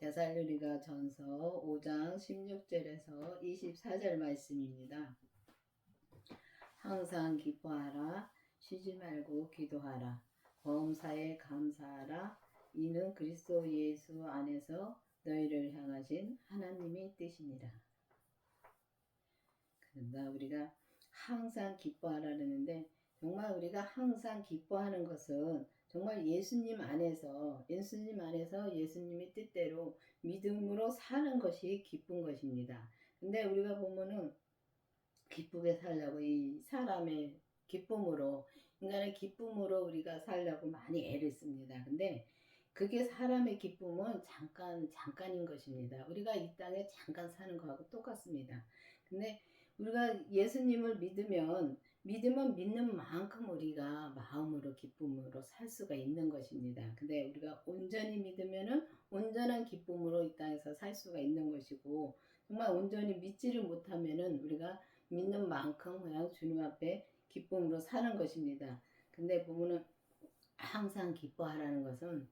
데살로니가 전서 5장 16절에서 24절 말씀입니다. 항상 기뻐하라. 쉬지 말고 기도하라. 범사에 감사하라. 이는 그리스도 예수 안에서 너희를 향하신 하나님의 뜻이니라. 그런가 우리가 항상 기뻐하라는데 정말 우리가 항상 기뻐하는 것은 정말 예수님 안에서 예수님의 뜻대로 믿음으로 사는 것이 기쁜 것입니다. 근데 우리가 보면은 기쁘게 살려고 이 사람의 기쁨으로 인간의 기쁨으로 우리가 살려고 많이 애를 씁니다. 근데 그게 사람의 기쁨은 잠깐인 것입니다. 우리가 이 땅에 잠깐 사는 거하고 똑같습니다. 근데 우리가 예수님을 믿으면 믿는 만큼 우리가 마음으로 기쁨으로 살 수가 있는 것입니다. 근데 우리가 온전히 믿으면은 온전한 기쁨으로 이 땅에서 살 수가 있는 것이고 정말 온전히 믿지를 못하면은 우리가 믿는 만큼 그냥 주님 앞에 기쁨으로 사는 것입니다. 근데 보면은 항상 기뻐하라는 것은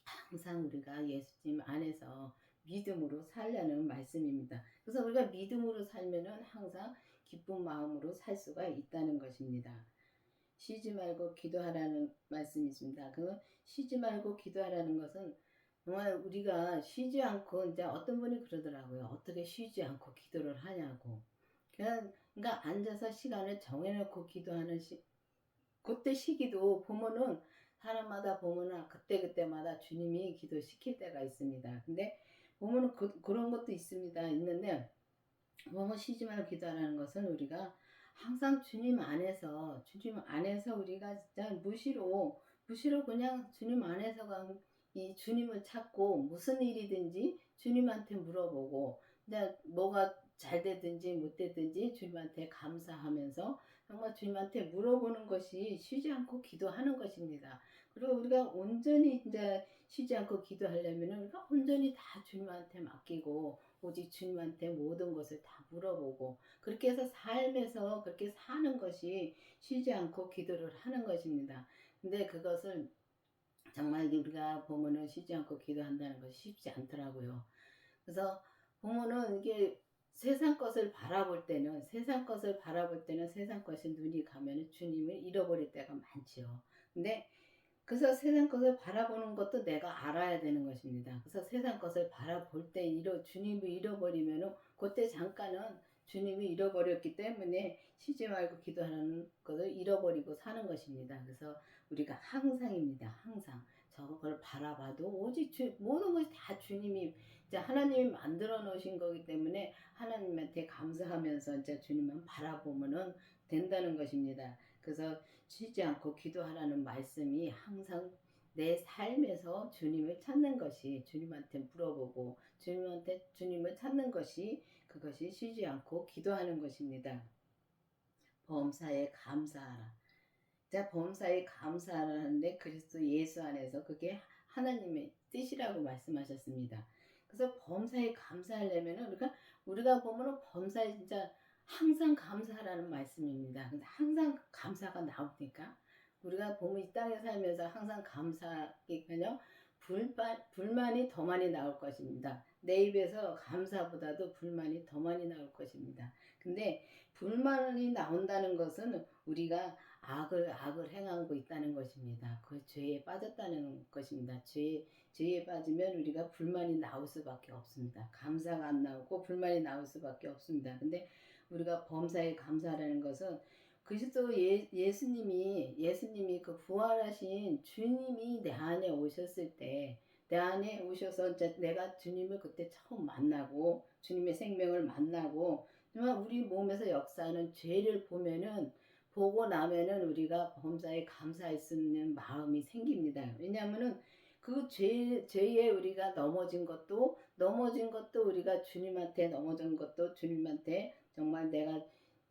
항상 우리가 예수님 안에서 믿음으로 살려는 말씀입니다. 그래서 우리가 믿음으로 살면은 항상 기쁜 마음으로 살 수가 있다는 것입니다. 쉬지 말고 기도하라는 말씀이 있습니다. 그 쉬지 말고 기도하라는 것은 정말 우리가 쉬지 않고 이제 어떤 분이 그러더라고요. 어떻게 쉬지 않고 기도를 하냐고. 그러니까 앉아서 시간을 정해놓고 기도하는 그때 시기도 보면은 사람마다 보면은 그때마다 주님이 기도시킬 때가 있습니다. 근데 보면은 그런 것도 있는데 보면 쉬지 말고 기도하라는 것은 우리가 항상 주님 안에서 우리가 진짜 무시로 그냥 주님 안에서가 이 주님을 찾고 무슨 일이든지 주님한테 물어보고 근데 뭐가 잘 되든지 못 되든지 주님한테 감사하면서 정말 주님한테 물어보는 것이 쉬지 않고 기도하는 것입니다. 그리고 우리가 온전히 이제 쉬지 않고 기도하려면 우리가 온전히 다 주님한테 맡기고 오직 주님한테 모든 것을 다 물어보고 그렇게 해서 삶에서 그렇게 사는 것이 쉬지 않고 기도를 하는 것입니다. 근데 그것을 정말 우리가 보면은 쉬지 않고 기도한다는 것이 쉽지 않더라고요. 그래서 보면은 이게 세상 것을 바라볼 때는 세상 것에 눈이 가면은 주님을 잃어버릴 때가 많지요. 근데 그래서 세상 것을 바라보는 것도 내가 알아야 되는 것입니다. 그래서 세상 것을 바라볼 때 주님을 잃어버리면은 그때 잠깐은 주님이 잃어버렸기 때문에 쉬지 말고 기도하는 것을 잃어버리고 사는 것입니다. 그래서 우리가 항상입니다. 항상 저걸 바라봐도 오직 모든 것이 다 주님이 이제 하나님이 만들어 놓으신 거기 때문에 하나님한테 감사하면서 이제 주님만 바라보면은 된다는 것입니다. 그래서 쉬지 않고 기도하라는 말씀이 항상 내 삶에서 주님을 찾는 것이 주님한테 물어보고 주님을 찾는 것이 그것이 쉬지 않고 기도하는 것입니다. 범사에 감사하라. 자, 범사에 감사하라는데 그리스도 예수 안에서 그게 하나님의 뜻이라고 말씀하셨습니다. 그래서 범사에 감사하려면은 우리가 보면은 범사에 진짜 항상 감사하라는 말씀입니다. 근데 항상 감사가 나옵니까? 우리가 보면 이 땅에 살면서 항상 감사하기는요 불만이 더 많이 나올 것입니다. 내 입에서 감사보다도 불만이 더 많이 나올 것입니다. 근데 불만이 나온다는 것은 우리가 악을 행하고 있다는 것입니다. 그 죄에 빠졌다는 것입니다. 죄에 빠지면 우리가 불만이 나올 수밖에 없습니다. 감사가 안 나오고 불만이 나올 수밖에 없습니다. 근데 우리가 범사에 감사하라는 것은 그리스도 예수님이 그 부활하신 주님이 내 안에 오셨을 때 내 안에 오셔서 이제 내가 주님을 그때 처음 만나고 주님의 생명을 만나고 정말 우리 몸에서 역사하는 죄를 보고 나면은 우리가 범사에 감사할 수 있는 마음이 생깁니다. 왜냐하면은 그 죄에 우리가 넘어진 것도 우리가 주님한테 넘어진 것도 주님한테 정말 내가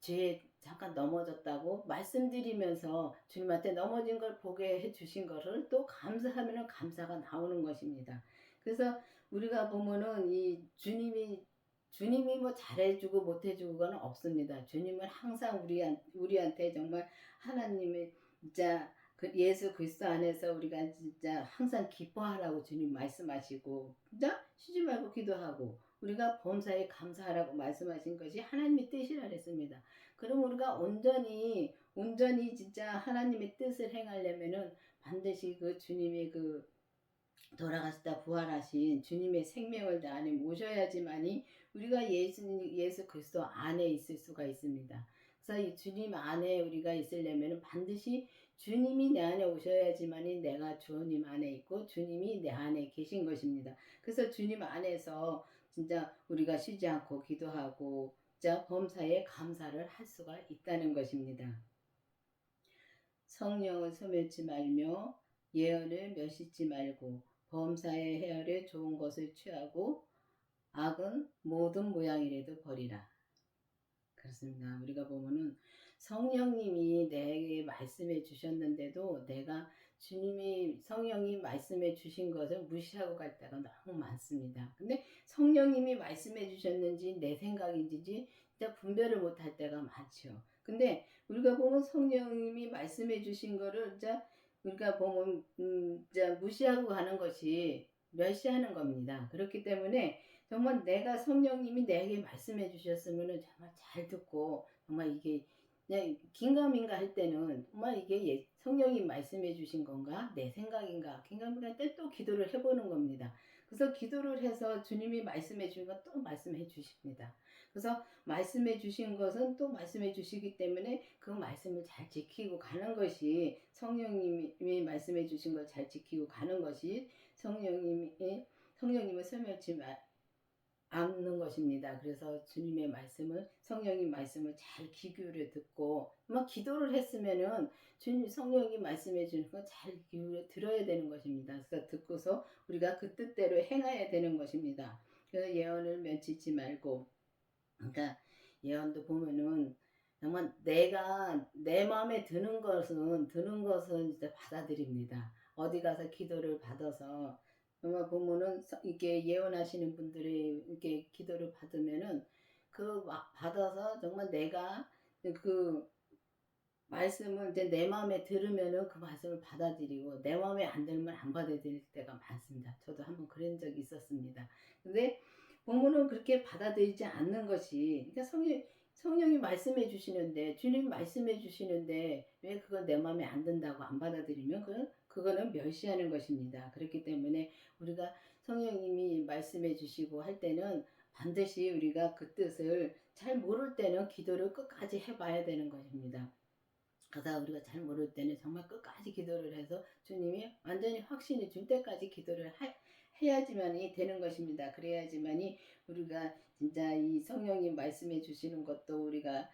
죄에 잠깐 넘어졌다고 말씀드리면서 주님한테 넘어진 걸 보게 해주신 것을 또 감사하면은 감사가 나오는 것입니다. 그래서 우리가 보면은 이 주님이 뭐 잘해주고 못해주고는 없습니다. 주님은 항상 우리한테 정말 하나님의 진짜 예수 그리스도 안에서 우리가 진짜 항상 기뻐하라고 주님 말씀하시고, 진짜 쉬지 말고 기도하고, 우리가 범사에 감사하라고 말씀하신 것이 하나님의 뜻이라 그랬습니다. 그럼 우리가 온전히 진짜 하나님의 뜻을 행하려면은 반드시 그 주님의 그 돌아가시다 부활하신 주님의 생명을 내 안에 모셔야지만이 우리가 예수 그리스도 안에 있을 수가 있습니다. 그래서 이 주님 안에 우리가 있으려면 반드시 주님이 내 안에 오셔야지만이 내가 주님 안에 있고 주님이 내 안에 계신 것입니다. 그래서 주님 안에서 진짜 우리가 쉬지 않고 기도하고 진짜 범사에 감사를 할 수가 있다는 것입니다. 성령을 소멸치 말며 예언을 멸시지 말고 범사에 헤아려 좋은 것을 취하고 악은 모든 모양이라도 버리라. 그렇습니다. 우리가 보면은 성령님이 내게 말씀해 주셨는데도 내가 성령이 말씀해 주신 것을 무시하고 갈 때가 너무 많습니다. 근데 성령님이 말씀해 주셨는지 내 생각인지 진짜 분별을 못할 때가 많죠. 근데 우리가 보면 성령님이 말씀해 주신 거를 진짜 우리가 보면 진짜 무시하고 가는 것이 멸시하는 겁니다. 그렇기 때문에 정말 내가 성령님이 내게 말씀해 주셨으면 정말 잘 듣고 정말 이게 그냥 긴가민가 할 때는 정말 이게 성령이 말씀해 주신 건가 내 생각인가 긴가민가 할 때 또 기도를 해보는 겁니다. 그래서 기도를 해서 주님이 말씀해 주신 것 또 말씀해 주십니다. 그래서 말씀해 주신 것은 또 말씀해 주시기 때문에 그 말씀을 잘 지키고 가는 것이 성령님이 말씀해 주신 걸 잘 지키고 가는 것이 성령님을 소멸치 않는 것입니다. 그래서 주님의 말씀을 성령님 말씀을 잘 귀 기울여 듣고 막 기도를 했으면은 주님 성령이 말씀해 주는 거 잘 기울여 들어야 되는 것입니다. 그래서 듣고서 우리가 그 뜻대로 행해야 되는 것입니다. 그래서 예언을 멸치지 말고 그러니까 예언도 보면은 정말 내가 내 마음에 드는 것은 진짜 받아들입니다. 어디 가서 기도를 받아서 정말 보면은 이렇게 예언하시는 분들이 이렇게 기도를 받으면은 그 받아서 정말 내가 그 말씀을 이제 내 마음에 들으면은 그 말씀을 받아들이고 내 마음에 안 들면 안 받아들일 때가 많습니다. 저도 한번 그런 적이 있었습니다. 근데 보면은 그렇게 받아들이지 않는 것이 그러니까 성령이 말씀해 주시는데 주님 말씀해 주시는데 왜 그걸 내 마음에 안 든다고 안 받아들이면 그거는 멸시하는 것입니다. 그렇기 때문에 우리가 성령님이 말씀해 주시고 할 때는 반드시 우리가 그 뜻을 잘 모를 때는 기도를 끝까지 해봐야 되는 것입니다. 그러다 우리가 잘 모를 때는 정말 끝까지 기도를 해서 주님이 완전히 확신이 줄 때까지 기도를 해야지만이 되는 것입니다. 그래야지만이 우리가 진짜 이 성령님 말씀해 주시는 것도 우리가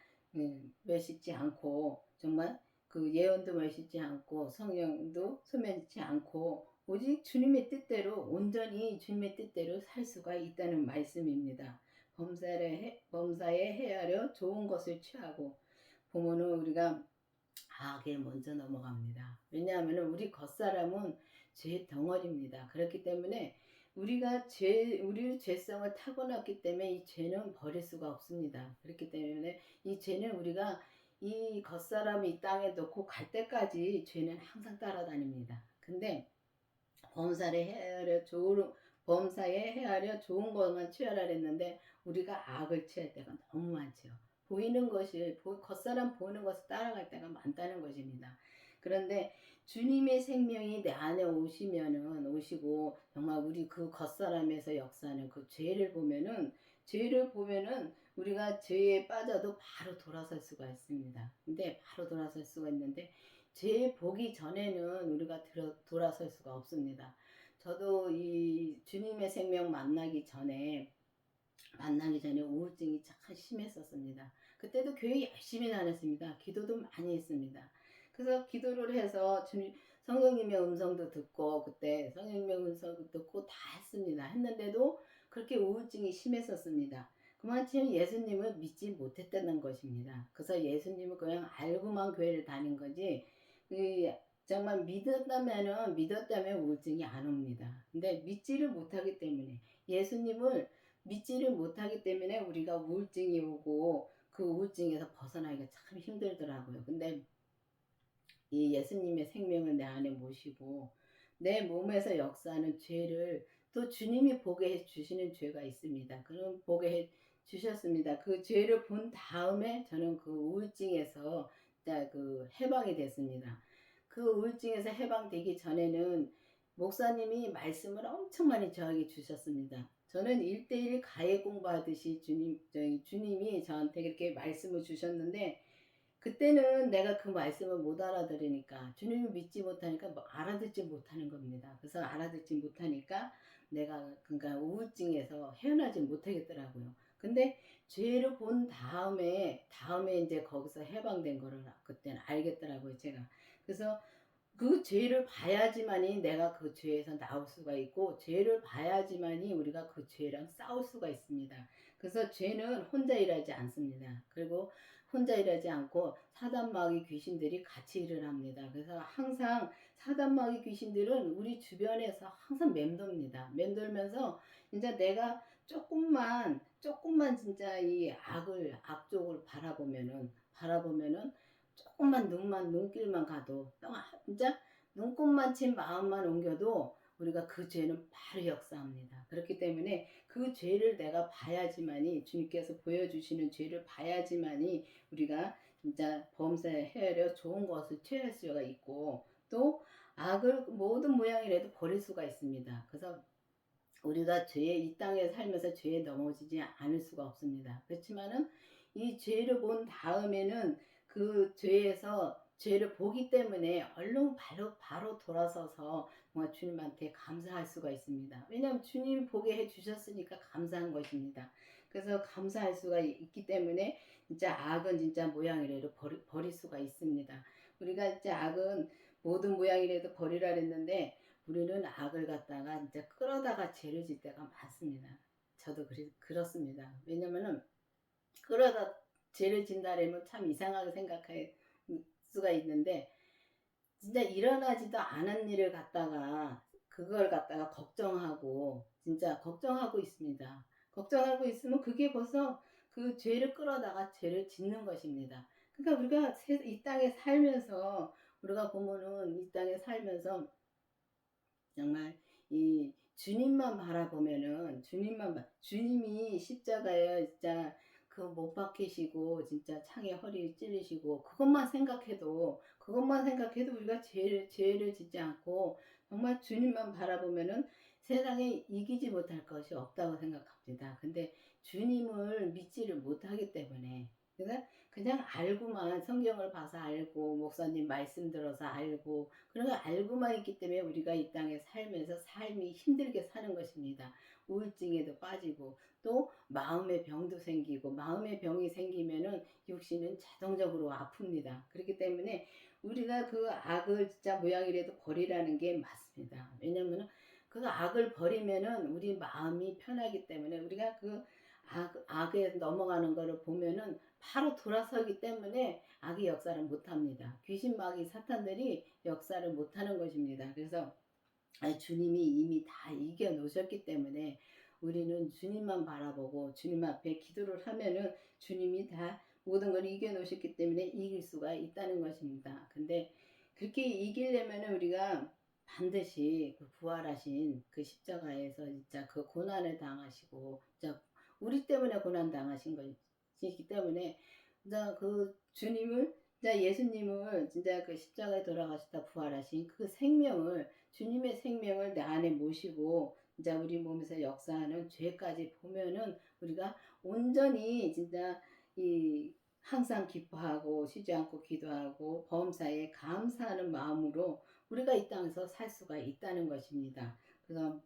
멸시지 않고 정말 그 예언도 멸시지 않고 성령도 소멸치 않고 오직 주님의 뜻대로 온전히 주님의 뜻대로 살 수가 있다는 말씀입니다. 범사에 헤아려 좋은 것을 취하고 보면은 우리가 악에 먼저 넘어갑니다. 왜냐하면 우리 겉사람은 죄 덩어리입니다. 그렇기 때문에 우리 죄성을 타고났기 때문에 이 죄는 버릴 수가 없습니다. 그렇기 때문에 이 죄는 우리가 이 겉사람이 이 땅에 놓고 갈 때까지 죄는 항상 따라다닙니다. 근데 범사에 헤아려 좋은 것만 취하라 했는데 우리가 악을 취할 때가 너무 많죠. 보이는 것이 겉사람 보이는 것을 따라갈 때가 많다는 것입니다. 그런데 주님의 생명이 내 안에 오시고 정말 우리 그 겉사람에서 역사하는 그 죄를 보면은 우리가 죄에 빠져도 바로 돌아설 수가 있습니다. 근데 바로 돌아설 수가 있는데 죄 보기 전에는 우리가 돌아설 수가 없습니다. 저도 이 주님의 생명 만나기 전에 우울증이 참 심했었습니다. 그때도 교회 열심히 다녔습니다. 기도도 많이 했습니다. 그래서 기도를 해서 성령님의 음성도 듣고 그때 성령님의 음성도 듣고 다 했는데도 그렇게 우울증이 심했었습니다. 그만큼 예수님을 믿지 못했다는 것입니다. 그래서 예수님을 그냥 알고만 교회를 다닌 거지 정말 믿었다면 우울증이 안 옵니다. 근데 믿지를 못하기 때문에 예수님을 믿지를 못하기 때문에 우리가 우울증이 오고 그 우울증에서 벗어나기가 참 힘들더라고요. 근데 이 예수님의 생명을 내 안에 모시고 내 몸에서 역사하는 죄를 또 주님이 보게 해 주시는 죄가 있습니다. 그럼 보게 해 주셨습니다. 그 죄를 본 다음에 저는 그 우울증에서 그 해방이 됐습니다. 그 우울증에서 해방되기 전에는 목사님이 말씀을 엄청 많이 저에게 주셨습니다. 저는 1대1 가해 공부하듯이 주님이 저한테 그렇게 말씀을 주셨는데 그때는 내가 그 말씀을 못 알아들으니까 주님을 믿지 못하니까 뭐 알아듣지 못하는 겁니다. 그래서 알아듣지 못하니까 내가 그러니까 우울증에서 헤어나지 못하겠더라고요. 근데 죄를 본 다음에 이제 거기서 해방된 거를 그때는 알겠더라고요, 제가. 그래서 그 죄를 봐야지만이 내가 그 죄에서 나올 수가 있고 죄를 봐야지만이 우리가 그 죄랑 싸울 수가 있습니다. 그래서 죄는 혼자 일하지 않습니다. 그리고 혼자 일하지 않고 사단마귀 귀신들이 같이 일을 합니다. 그래서 항상 사단마귀 귀신들은 우리 주변에서 항상 맴돕니다. 맴돌면서 진짜 내가 조금만 진짜 이 악쪽을 바라보면은 조금만 눈길만 가도 진짜 눈곱만 친 마음만 옮겨도 우리가 그 죄는 바로 역사합니다. 그렇기 때문에 그 죄를 내가 봐야지만이 주님께서 보여주시는 죄를 봐야지만이 우리가 진짜 범사에 헤아려 좋은 것을 취할 수가 있고 또 악을 모든 모양이라도 버릴 수가 있습니다. 그래서 우리가 이 땅에 살면서 죄에 넘어지지 않을 수가 없습니다. 그렇지만은 이 죄를 본 다음에는 그 죄를 보기 때문에 얼른 바로 돌아서서 정말 주님한테 감사할 수가 있습니다. 왜냐하면 주님 보게 해 주셨으니까 감사한 것입니다. 그래서 감사할 수가 있기 때문에 진짜 악은 진짜 모양이라도 버릴 수가 있습니다. 우리가 진짜 악은 모든 모양이라도 버리라 그랬는데 우리는 악을 갖다가 진짜 끌어다가 죄를 질 때가 많습니다. 저도 그렇습니다. 왜냐면은 끌어다 죄를 진다라면 참 이상하게 생각할 수가 있는데 진짜 일어나지도 않은 일을 갖다가 그걸 갖다가 걱정하고 진짜 걱정하고 있습니다. 걱정하고 있으면 그게 벌써 그 죄를 끌어다가 죄를 짓는 것입니다. 그러니까 우리가 이 땅에 살면서 우리가 보면은 이 땅에 살면서 정말 이 주님만 바라보면은 주님이 십자가에 진짜 그 못 박히시고 진짜 창에 허리 찔리시고 그것만 생각해도 우리가 죄를 짓지 않고 정말 주님만 바라보면은 세상에 이기지 못할 것이 없다고 생각합니다. 근데 주님을 믿지를 못하기 때문에 그냥 알고만 성경을 봐서 알고 목사님 말씀 들어서 알고 그런 거 알고만 있기 때문에 우리가 이 땅에 살면서 삶이 힘들게 사는 것입니다. 우울증에도 빠지고 또 마음의 병도 생기고 마음의 병이 생기면은 육신은 자동적으로 아픕니다. 그렇기 때문에 우리가 그 악을 진짜 모양이라도 버리라는 게 맞습니다. 왜냐면은 그 악을 버리면은 우리 마음이 편하기 때문에 우리가 그 악에 넘어가는 거를 보면은 바로 돌아서기 때문에 악의 역사를 못합니다. 귀신 마귀 사탄들이 역사를 못하는 것입니다. 그래서 주님이 이미 다 이겨 놓으셨기 때문에 우리는 주님만 바라보고 주님 앞에 기도를 하면은 주님이 다 모든 걸 이겨 놓으셨기 때문에 이길 수가 있다는 것입니다. 근데 그렇게 이기려면은 우리가 반드시 그 부활하신 그 십자가에서 진짜 그 고난을 당하시고 진짜 우리 때문에 고난 당하신 것이기 때문에 진짜 그 진짜 예수님을 진짜 그 십자가에 돌아가셨다 부활하신 그 생명을 주님의 생명을 내 안에 모시고 진짜 우리 몸에서 역사하는 죄까지 보면은 우리가 온전히 진짜 이 항상 기뻐하고 쉬지 않고 기도하고 범사에 감사하는 마음으로 우리가 이 땅에서 살 수가 있다는 것입니다. 그래서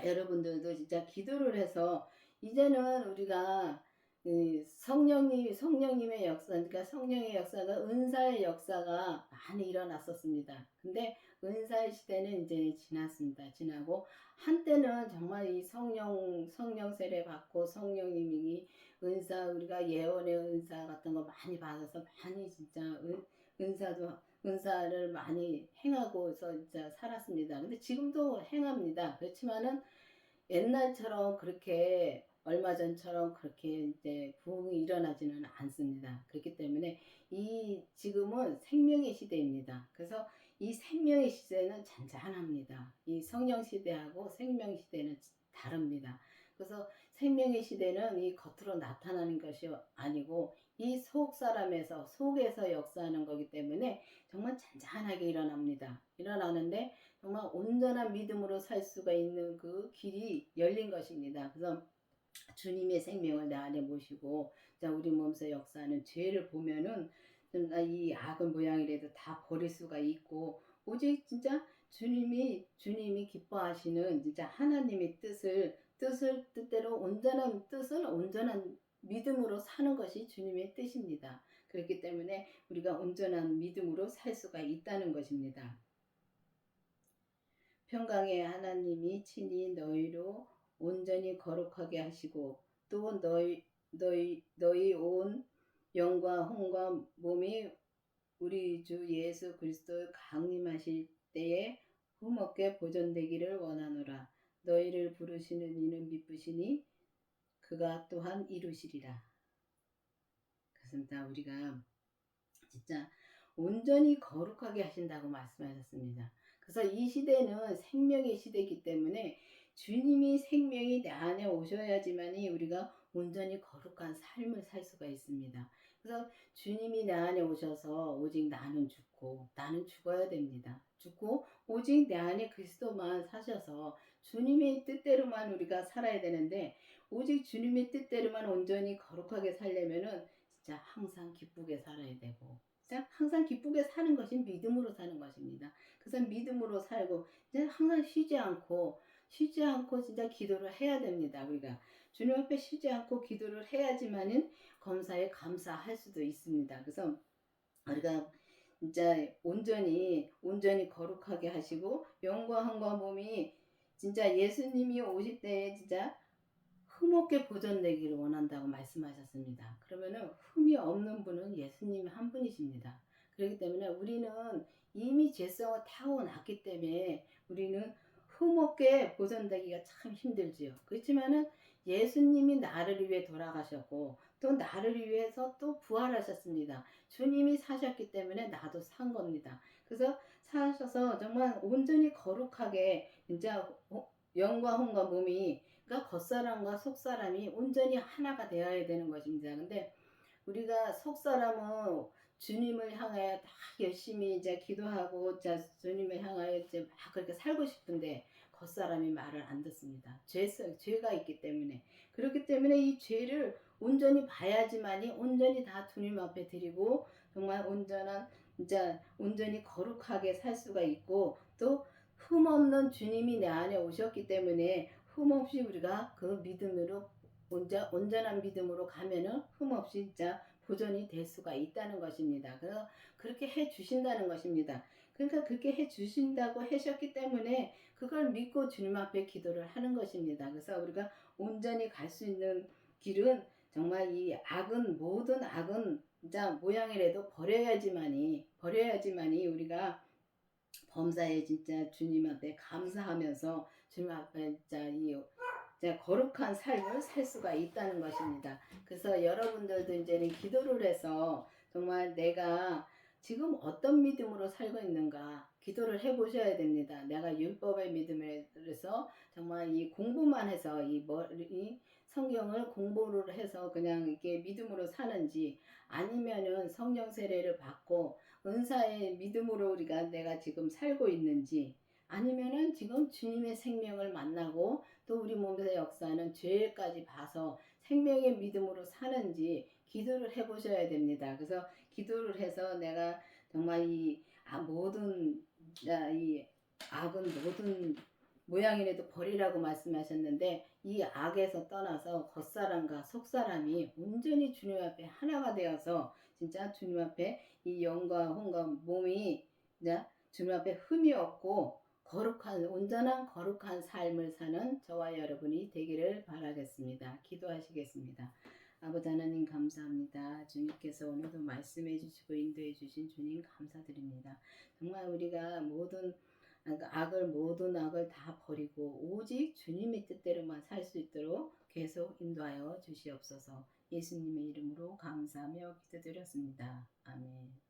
여러분들도 진짜 기도를 해서 이제는 우리가 성령님의 역사, 그러니까 성령의 역사가 은사의 역사가 많이 일어났었습니다. 근데 은사의 시대는 이제 지났습니다. 지나고 한때는 정말 이 성령 세례 받고 성령님이 우리가 예언의 은사 같은 거 많이 받아서 많이 진짜 은사를 많이 행하고서 진짜 살았습니다. 근데 지금도 행합니다. 그렇지만은 옛날처럼 그렇게 얼마 전처럼 그렇게 이제 부흥이 일어나지는 않습니다. 그렇기 때문에 이 지금은 생명의 시대입니다. 그래서 이 생명의 시대는 잔잔합니다. 이 성령 시대하고 생명 시대는 다릅니다. 그래서 생명의 시대는 이 겉으로 나타나는 것이 아니고 이 속 사람에서 속에서 역사하는 거기 때문에 정말 잔잔하게 일어납니다. 일어나는데 정말 온전한 믿음으로 살 수가 있는 그 길이 열린 것입니다. 그래서 주님의 생명을 내 안에 모시고 자 우리 몸에서 역사하는 죄를 보면은 이 악은 모양이라도 다 버릴 수가 있고 오직 진짜 주님이 기뻐하시는 진짜 하나님의 뜻대로 온전한 뜻은 온전한 믿음으로 사는 것이 주님의 뜻입니다. 그렇기 때문에 우리가 온전한 믿음으로 살 수가 있다는 것입니다. 평강의 하나님이 친히 너희로 온전히 거룩하게 하시고 또 너희 온 영과 혼과 몸이 우리 주 예수 그리스도 강림하실 때에 흠없게 보존되기를 원하노라. 너희를 부르시는 이는 미쁘시니 그가 또한 이루시리라. 그렇습니다. 우리가 진짜 온전히 거룩하게 하신다고 말씀하셨습니다. 그래서 이 시대는 생명의 시대이기 때문에 주님이 생명이 내 안에 오셔야지만이 우리가 온전히 거룩한 삶을 살 수가 있습니다. 그래서 주님이 내 안에 오셔서 오직 나는 죽고 나는 죽어야 됩니다. 죽고 오직 내 안에 그리스도만 사셔서 주님의 뜻대로만 우리가 살아야 되는데 오직 주님의 뜻대로만 온전히 거룩하게 살려면은 진짜 항상 기쁘게 살아야 되고 진짜 항상 기쁘게 사는 것이 믿음으로 사는 것입니다. 그래서 믿음으로 살고 이제 항상 쉬지 않고 진짜 기도를 해야 됩니다. 우리가 주님 앞에 쉬지 않고 기도를 해야지만은 검사에 감사할 수도 있습니다. 그래서 우리가 진짜 온전히 거룩하게 하시고 영과 혼과 몸이 진짜 예수님이 오실 때에 진짜 흠없게 보존되기를 원한다고 말씀하셨습니다. 그러면은 흠이 없는 분은 예수님 한 분이십니다. 그렇기 때문에 우리는 이미 죄성을 타고났기 때문에 우리는 흠없게 보존되기가 참 힘들지요. 그렇지만은 예수님이 나를 위해 돌아가셨고 또 나를 위해서 또 부활하셨습니다. 주님이 사셨기 때문에 나도 산 겁니다. 그래서 사셔서 정말 온전히 거룩하게 진짜 영과 혼과 몸이 그러니까 겉사람과 속사람이 온전히 하나가 되어야 되는 것입니다. 근데 우리가 속사람은 주님을 향하여 다 열심히 이제 기도하고 자 주님을 향하여 이제 막 그렇게 살고 싶은데 겉사람이 말을 안 듣습니다. 죄가 있기 때문에 그렇기 때문에 이 죄를 온전히 봐야지만이 온전히 다 주님 앞에 드리고 정말 온전히 거룩하게 살 수가 있고 또 흠없는 주님이 내 안에 오셨기 때문에 흠없이 우리가 그 믿음으로 온전한 믿음으로 가면은 흠없이 진짜 보존이 될 수가 있다는 것입니다. 그래서 그렇게 해 주신다는 것입니다. 그러니까 그렇게 해 주신다고 하셨기 때문에 그걸 믿고 주님 앞에 기도를 하는 것입니다. 그래서 우리가 온전히 갈 수 있는 길은 정말 이 모든 악은 진짜 모양이라도 버려야지만이 우리가 범사에 진짜 주님 앞에 감사하면서 주님 앞에 진짜 거룩한 삶을 살 수가 있다는 것입니다. 그래서 여러분들도 이제는 기도를 해서 정말 내가 지금 어떤 믿음으로 살고 있는가 기도를 해 보셔야 됩니다. 내가 율법의 믿음에서 정말 이 공부만 해서 이 성경을 공부를 해서 그냥 이렇게 믿음으로 사는지 아니면은 성령 세례를 받고 은사의 믿음으로 우리가 내가 지금 살고 있는지 아니면은 지금 주님의 생명을 만나고 또 우리 몸에서 역사하는 죄까지 봐서 생명의 믿음으로 사는지 기도를 해 보셔야 됩니다. 그래서 기도를 해서 내가 정말 이 악은 모든 모양이라도 버리라고 말씀하셨는데 이 악에서 떠나서 겉사람과 속사람이 온전히 주님 앞에 하나가 되어서 진짜 주님 앞에 이 영과 혼과 몸이 주님 앞에 흠이 없고 온전한 거룩한 삶을 사는 저와 여러분이 되기를 바라겠습니다. 기도하시겠습니다. 아버지 하나님 감사합니다. 주님께서 오늘도 말씀해 주시고 인도해 주신 주님 감사드립니다. 정말 우리가 모든 그러니까 악을 모든 악을 다 버리고 오직 주님의 뜻대로만 살 수 있도록 계속 인도하여 주시옵소서. 예수님의 이름으로 감사하며 기도드렸습니다. 아멘.